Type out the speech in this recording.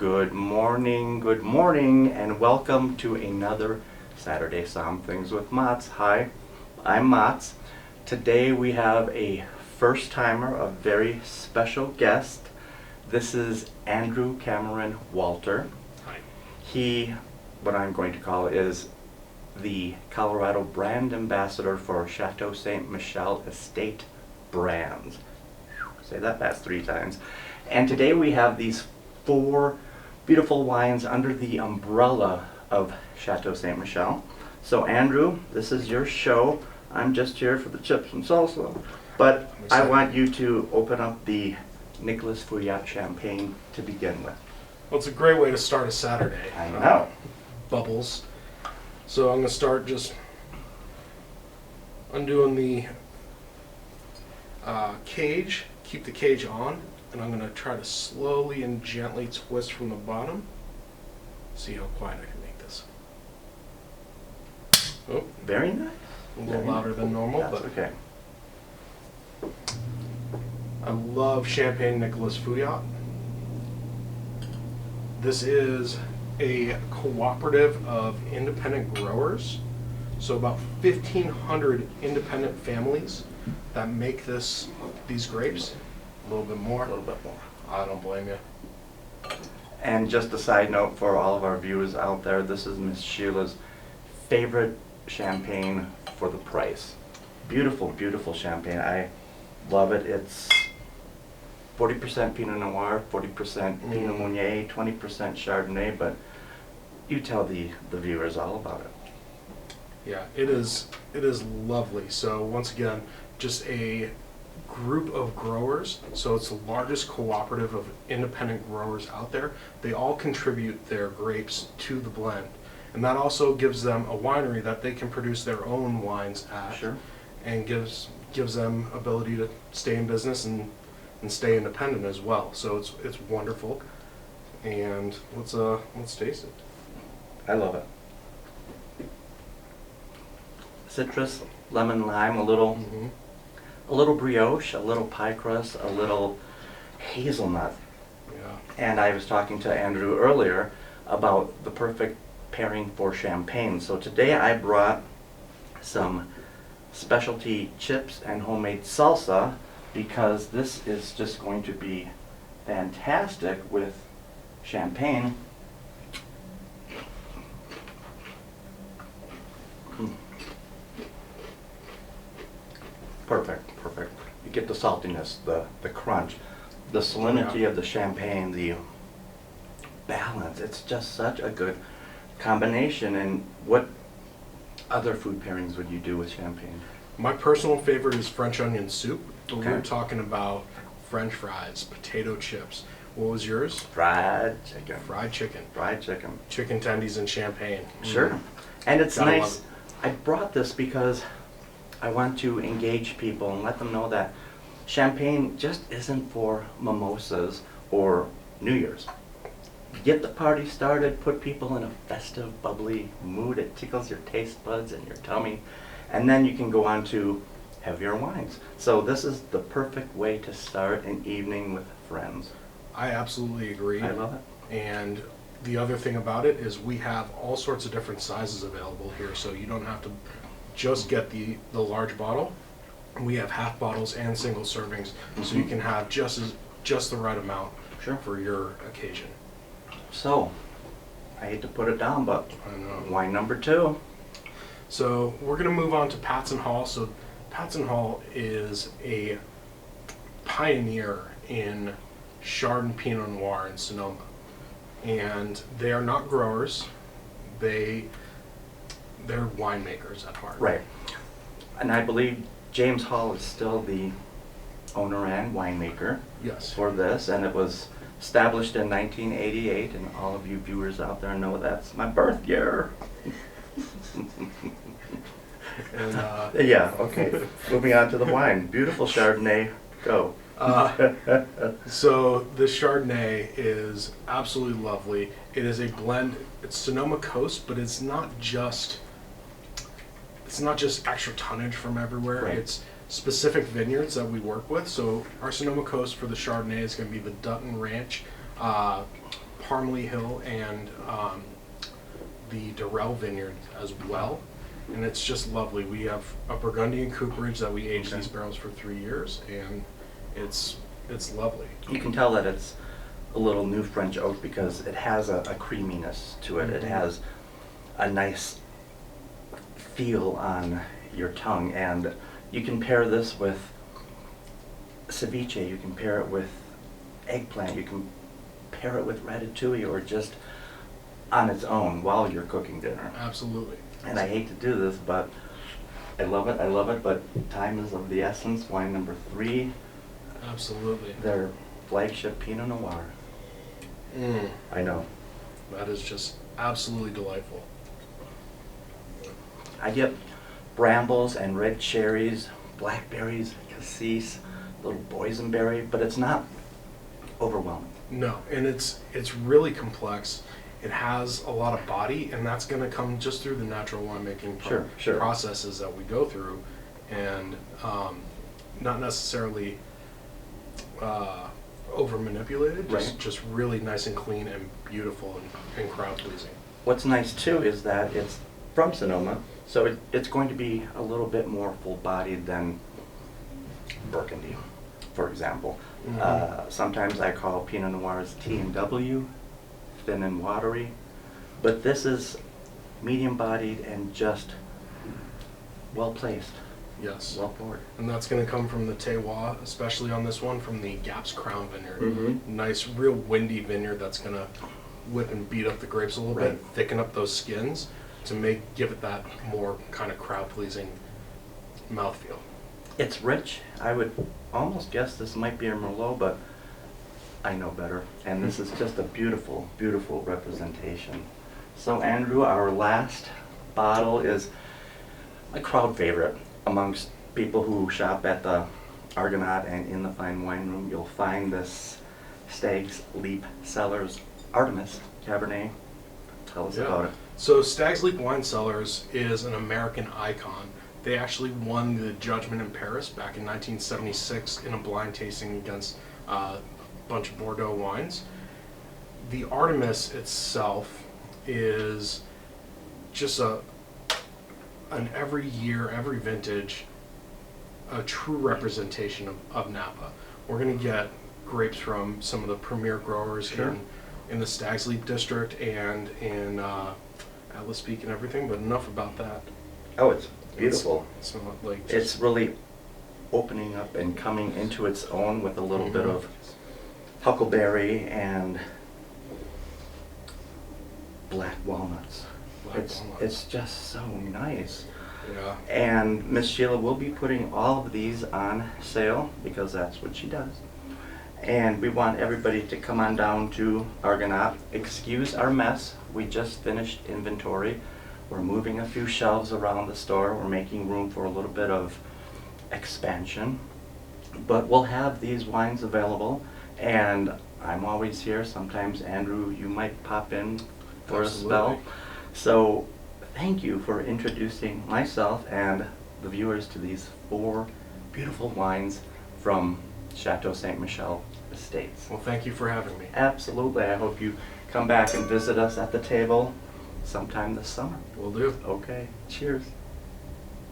good morning, and welcome to another Saturday Somm-Things with Mats. Hi, I'm Mats. Today we have a first-timer, a very special guest. This is Andrew Cameron Walter. Hi. He, what I'm going to call, is the Colorado brand ambassador for Chateau Ste. Michele Estate Brands. Say that fast 3 times. And today we have these 4 beautiful wines under the umbrella of Chateau Ste. Michele. So Andrew, this is your show. I'm just here for the chips and salsa. But I want you to open up the Nicolas Fouillat champagne to begin with. Well, it's a great way to start a Saturday. I know. Bubbles. So I'm going to start just undoing the cage. Keep the cage on, and I'm going to try to slowly and gently twist from the bottom. See how quiet I can make this. Oh, Very nice. a little louder than normal, That's but okay. I love Champagne Nicolas Fouillat. This is a cooperative of independent growers, so about 1,500 independent families that make these grapes. A little bit more. A little bit more. I don't blame you. And just a side note for all of our viewers out there, this is Miss Sheila's favorite champagne for the price. Beautiful, beautiful champagne. I love it. It's 40% Pinot Noir, 40% Pinot Meunier, 20% Chardonnay, but you tell the viewers all about it. Yeah, it is lovely. So once again, just a group of growers. So it's the largest cooperative of independent growers out there. They all contribute their grapes to the blend. And that also gives them a winery that they can produce their own wines at. Sure. And gives them ability to stay in business and stay independent as well. So it's wonderful. And let's taste it. I love it. Citrus, lemon, lime, a little brioche, a little pie crust, a little hazelnut. Yeah. And I was talking to Andrew earlier about the perfect pairing for champagne. So today I brought some specialty chips and homemade salsa because this is just going to be fantastic with champagne. Perfect, perfect. You get the saltiness, the crunch, the salinity of the champagne, the balance. It's just such a good combination. And what other food pairings would you do with champagne? My personal favorite is French onion soup. But Okay. we were talking about French fries, potato chips. What was yours? Fried chicken. Fried chicken. Fried chicken. Chicken tendies and champagne. Sure. And it's Gotta nice. love I brought this because I want to engage people and let them know that champagne just isn't for mimosas or New Year's. Get the party started, put people in a festive, bubbly mood. It tickles your taste buds and your tummy. And then you can go on to heavier wines. So this is the perfect way to start an evening with friends. I absolutely agree. I love it. And the other thing about it is we have all sorts of different sizes available here, so you don't have to just get the large bottle. We have half bottles and single servings, so you can have just the right amount Sure. for your occasion. So, I hate to put it down, but I know. wine number 2. So we're going to move on to Patson Hall. So Patson Hall is a pioneer in Chardonnay Pinot Noir in Sonoma. And they are not growers. They're winemakers at heart. Right. And I believe James Hall is still the owner and winemaker Yes. for this, and it was established in 1988, and all of you viewers out there know that's my birth year. And, Yeah, okay. Moving on to the wine. Beautiful Chardonnay. Go. so the Chardonnay is absolutely lovely. It is a blend. It's Sonoma Coast, but it's not just extra tonnage from everywhere. Right. It's specific vineyards that we work with. So our Sonoma Coast for the Chardonnay is going to be the Dutton Ranch Parmley Hill and the Durrell Vineyard as well. And it's just lovely. We have a Burgundian cooperage that we age Okay. these barrels for 3 years, and it's lovely. You can tell that it's a little new French oak because it has a creaminess to it. It Mhm. has a nice feel on your tongue, and you can pair this with ceviche, you can pair it with eggplant, you can pair it with ratatouille, or just on its own while you're cooking dinner. Absolutely. And I hate to do this, but I love it, but time is of the essence. Wine number 3, Absolutely. their flagship Pinot Noir. Mm, I know. that is just absolutely delightful. I get brambles and red cherries, blackberries, cassis, little boysenberry, but it's not overwhelming. No, and it's really complex. It has a lot of body, and that's going to come just through the natural winemaking Sure. processes that we go through, and not necessarily over manipulated. Right. Just really nice and clean and beautiful and crowd pleasing. What's nice too is that it's from Sonoma, so it's going to be a little bit more full-bodied than Burgundy, for example. Mhm. Sometimes I call Pinot Noirs T&W, thin and watery, but this is medium-bodied and just well-placed, Yes. well-poured. And that's going to come from the Terroir, especially on this one, from the Gaps Crown Vineyard. Mhm. Nice, real windy vineyard that's going to whip and beat up the grapes a little Right. bit, thicken up those skins to give it that more kind of crowd-pleasing mouthfeel. It's rich. I would almost guess this might be a Merlot, but I know better. And this is just a beautiful, beautiful representation. So Andrew, our last bottle is a crowd favorite amongst people who shop at the Argonaut and in the Fine Wine Room. You'll find this Stag's Leap Cellars Artemis Cabernet. Tell us about it. So Stag's Leap Wine Cellars is an American icon. They actually won the judgment in Paris back in 1976 in a blind tasting against a bunch of Bordeaux wines. The Artemis itself is just an every year, every vintage, a true representation of Napa. We're going to get grapes from some of the premier growers Sure. in the Stag's Leap district and in Atlas Peak and everything, but enough about that. Oh, it's beautiful. It's not like It's just, really opening up and coming into its own with a little bit Mhm. of huckleberry and black walnuts. Black it's walnuts. it's just so nice. yeah. And Miss Sheila will be putting all of these on sale because that's what she does. And we want everybody to come on down to Argonaut. Excuse our mess. We just finished inventory. We're moving a few shelves around the store. We're making room for a little bit of expansion. But we'll have these wines available, and I'm always here. Sometimes, Andrew, you might pop in for a spell. Absolutely. So thank you for introducing myself and the viewers to these 4 beautiful wines from Chateau Ste. Michelle Estates. Well, thank you for having me. Absolutely. I hope you come back and visit us at the table sometime this summer. Will do. Okay. Cheers.